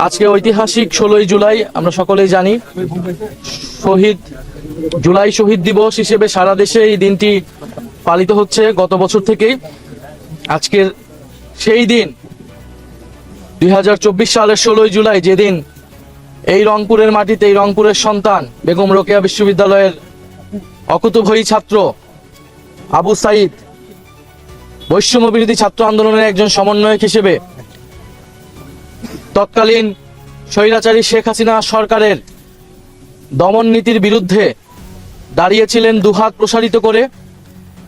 আজকে ঐতিহাসিক 16ই জুলাই, আমরা সকলেই জানি জুলাই শহীদ দিবস হিসেবে সারা দেশে এই দিনটি পালিত হচ্ছে গত বছর থেকেই। আজকের সেই দিন 2024 সালের 16ই জুলাই, যেদিন এই রংপুরের মাটিতে এই রংপুরের সন্তান বেগম রোকেয়া বিশ্ববিদ্যালয়ের অকুতোভয়ী ছাত্র আবু সাঈদ বৈষম্য বিরোধী ছাত্র আন্দোলনের একজন সমন্বয়ক হিসেবে তৎকালীন স্বৈরাচারী শেখ হাসিনা সরকারের দমন নীতির বিরুদ্ধে দাঁড়িয়েছিলেন দুহাত প্রসারিত করে,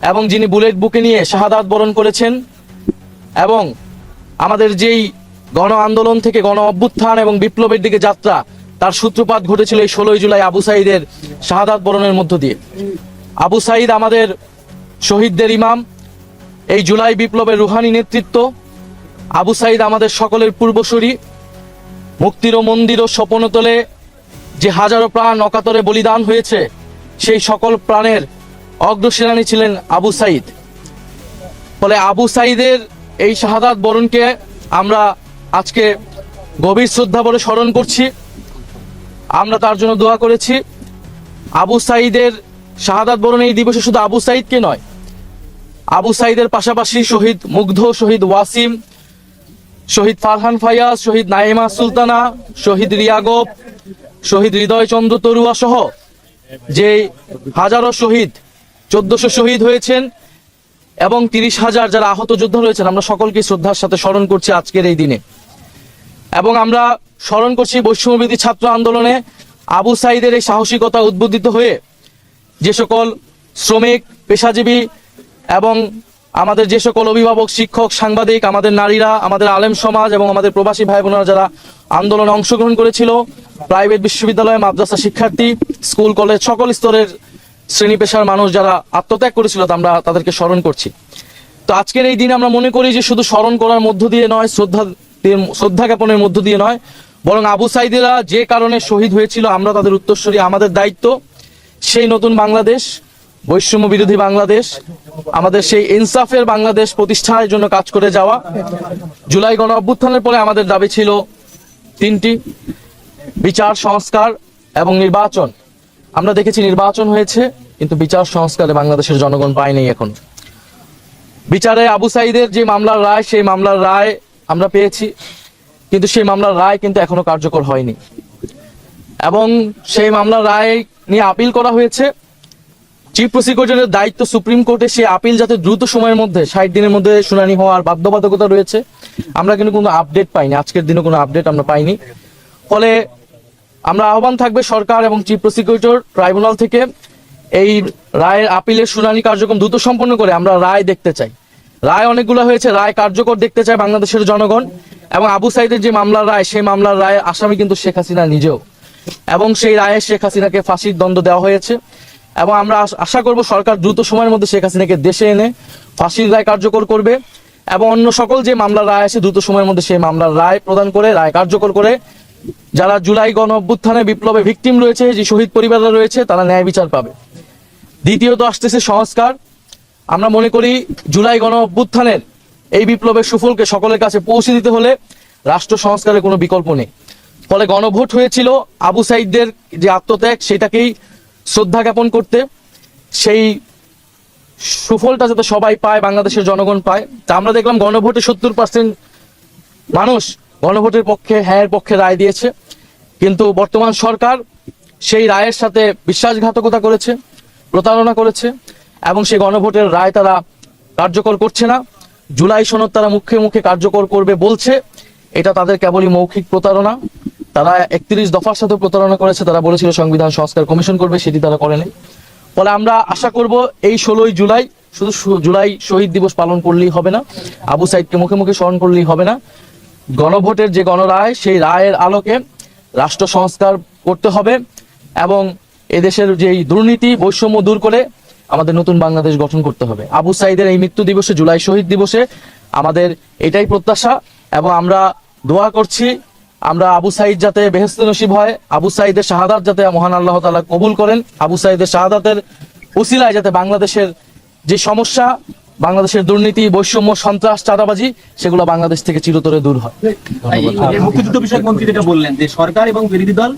এবং যিনি বুলেট বুকে নিয়ে শাহাদাত বরণ করেছেন, এবং আমাদের যেই গণ আন্দোলন থেকে গণ অভ্যুত্থান এবং বিপ্লবের দিকে যাত্রা, তার সূত্রপাত ঘটেছিল এই 16ই জুলাই আবু সাঈদের শাহাদাত বরণের মধ্য দিয়ে। আবু সাঈদ আমাদের শহীদদের ইমাম, এই জুলাই বিপ্লবের রুহানি নেতৃত্ব। আবু সাঈদ আমাদের সকলের পূর্বসূরি। মুক্তির মন্দির ও স্বপ্নতলে যে হাজারো প্রাণ অকাতরে বলিদান হয়েছে, সেই সকল প্রাণের অগ্রসেনানী ছিলেন আবু সাঈদ। ফলে আবু সাঈদের এই শাহাদাত বরণকে আমরা আজকে গভীর শ্রদ্ধা বলে স্মরণ করছি। আমরা তার জন্য দোয়া করেছি। আবু সাঈদের শাহাদাত বরণ এই দিবসে শুধু আবু সাঈদকে নয়, আবু সাঈদের পাশাপাশি শহীদ মুগ্ধ, শহীদ ওয়াসিম, শহীদ ফারহান ফায়াজ, শহীদ নাইমা সুলতানা, শহীদ রিয়াগব, শহীদ হৃদয় চন্দ্র তরুয়া সহ যে হাজারো শহীদ, 1400 শহীদ হয়েছেন, এবং 30,000 যারা আহত যোদ্ধা রয়েছেন, আমরা সকলকে শ্রদ্ধার সাথে স্মরণ করছি আজকের এই দিনে। এবং আমরা স্মরণ করছি বৈষম্যবিরোধী ছাত্র আন্দোলনে আবু সাঈদের এই সাহসিকতা উদ্বুদ্ধিত হয়ে যে সকল শ্রমিক, পেশাজীবী এবং আমাদের যে সকল অভিভাবক, শিক্ষক, সাংবাদিক, আমাদের নারীরা, আমাদের আলেম সমাজ এবং আমাদের প্রবাসী ভাই বোনেরা যারা আন্দোলনে অংশগ্রহণ করেছিল, প্রাইভেট বিশ্ববিদ্যালয়, মাদ্রাসা শিক্ষার্থী, স্কুল কলেজ, সকল স্তরের শ্রেণী পেশার মানুষ যারা আত্মত্যাগ করেছিল, আমরা তাদেরকে স্মরণ করছি। তো আজকের এই দিনে আমরা মনে করি যে শুধু স্মরণ করার মধ্য দিয়ে নয়, শ্রদ্ধা জ্ঞাপনের মধ্য দিয়ে নয়, বরং আবু সাঈদেরা যে কারণে শহীদ হয়েছিল, আমরা তাদের উত্তরসূরি। আমাদের দায়িত্ব সেই নতুন বাংলাদেশ, বৈষম্য বিরোধী বাংলাদেশ, আমাদের সেই ইনসাফের বাংলাদেশ প্রতিষ্ঠার জন্য কাজ করে যাওয়া। জুলাই গণ অভ্যুত্থানের পরে আমাদের দাবি ছিল 3টি: বিচার, সংস্কার এবং নির্বাচন। আমরা দেখেছি নির্বাচন হয়েছে, কিন্তু বিচার সংস্কারে বাংলাদেশের জনগণ পায়নি। এখন বিচারে আবু সাঈদের যে মামলার রায়, সেই মামলার রায় আমরা পেয়েছি, কিন্তু সেই মামলার রায় কিন্তু এখনো কার্যকর হয়নি, এবং সেই মামলার রায় নিয়ে আপিল করা হয়েছে। চিফ প্রসিকিউটরের দায়িত্ব সুপ্রিম কোর্টে সেই আপিল যাতে দ্রুত সময়ের মধ্যে 60 দিনের মধ্যে শুনানি হওয়ার বাধ্যবাধকতা রয়েছে। আমরা কিন্তু কোনো আপডেট পাইনি, আজকের দিনে কোনো আপডেট আমরা পাইনি। ফলে আমরা আহ্বান থাকবে সরকার এবং চিফ প্রসিকিউটর ট্রাইব্যুনাল থেকে এই রায়ের আপিলের শুনানি কার্যক্রম দ্রুত সম্পন্ন করে আমরা রায় দেখতে চাই। রায় অনেকগুলো হয়েছে, রায় কার্যকর দেখতে চায় বাংলাদেশের জনগণ। এবং আবু সাঈদের যে মামলার রায়, সেই মামলার রায় আসামি কিন্তু শেখ হাসিনা নিজেও, এবং সেই রায়ে শেখ হাসিনাকে ফাঁসির দণ্ড দেওয়া হয়েছে। এবং আমরা আশা করব সরকার দ্রুত সময়ের মধ্যে শেখ হাসিনাকে দেশে এনে ফাঁসির রায় কার্যকর করবে, এবং অন্য সকল যে মামলার রায় আছে দ্রুত সময়ের মধ্যে সেই মামলার রায় প্রদান করে, রায় কার্যকর করে যারা জুলাই গণ অভ্যুত্থানে বিপ্লবে ভিকটিম রয়েছে, যে শহীদ পরিবাররা রয়েছে, তারা ন্যায় বিচার পাবে। দ্বিতীয়ত আসতেছে সংস্কার। আমরা মনে করি জুলাই গণ অভ্যুত্থানের এই বিপ্লবের সুফলকে সকলের কাছে পৌঁছে দিতে হলে রাষ্ট্র সংস্কারের কোনো বিকল্প নেই। ফলে গণভোট হয়েছিল আবু সাঈদদের যে আত্মত্যাগ, সেটাকেই শ্রদ্ধা জ্ঞাপন করতে, সেই সুফলটা যাতে সবাই পায়, বাংলাদেশের জনগণ পায়। তা আমরা দেখলাম গণভোটে 70% মানুষ গণভোটের পক্ষে, হ্যাঁ পক্ষে রায় দিয়েছে, কিন্তু বর্তমান সরকার সেই রায়ের সাথে বিশ্বাসঘাতকতা করেছে, প্রতারণা করেছে, এবং সেই গণভোটের রায় তারা কার্যকর করছে না। জুলাই সনদ তারা মুখে মুখে কার্যকর করবে বলছে, এটা তাদের কেবলই মৌখিক প্রতারণা। তারা 31 দফার সাথে প্রতারণা করেছে। তারা বলেছিল সংবিধান সংস্কার কমিশন করবে, সেটি তারা করেনি। ফলে আমরা আশা করব এই 16ই জুলাই শুধু জুলাই শহীদ দিবস পালন করলেই হবে না, আবু সাঈদকে মুখে মুখে স্মরণ করলেই হবে না। গণভোটের যে গণরায়, সেই রায়ের আলোকে রাষ্ট্র সংস্কার করতে হবে, এবং এদেশের যে দুর্নীতি, বৈষম্য দূর করে আমাদের নতুন বাংলাদেশ গঠন করতে হবে। আবু সাঈদের এই মৃত্যু দিবসে, জুলাই শহীদ দিবসে আমাদের এটাই প্রত্যাশা, এবং আমরা দোয়া করছি আমরা আবু সাঈদ যাতে বেহেশতে নসিব হয়, আবু সাঈদের শাহাদাত যাতে মহান আল্লাহ তাআলা কবুল করেন, আবু সাঈদের শাহাদাতের উসিলায় যাতে বাংলাদেশের যে সমস্যা, বাংলাদেশের দুর্নীতি, বৈষম্য, সন্ত্রাস, চাঁদাবাজি সেগুলো বাংলাদেশ থেকে চিরতরে দূর হয়। মুক্তিযুদ্ধ বিষয়ক মন্ত্রী যেটা বললেন যে সরকার এবং বিরোধী দল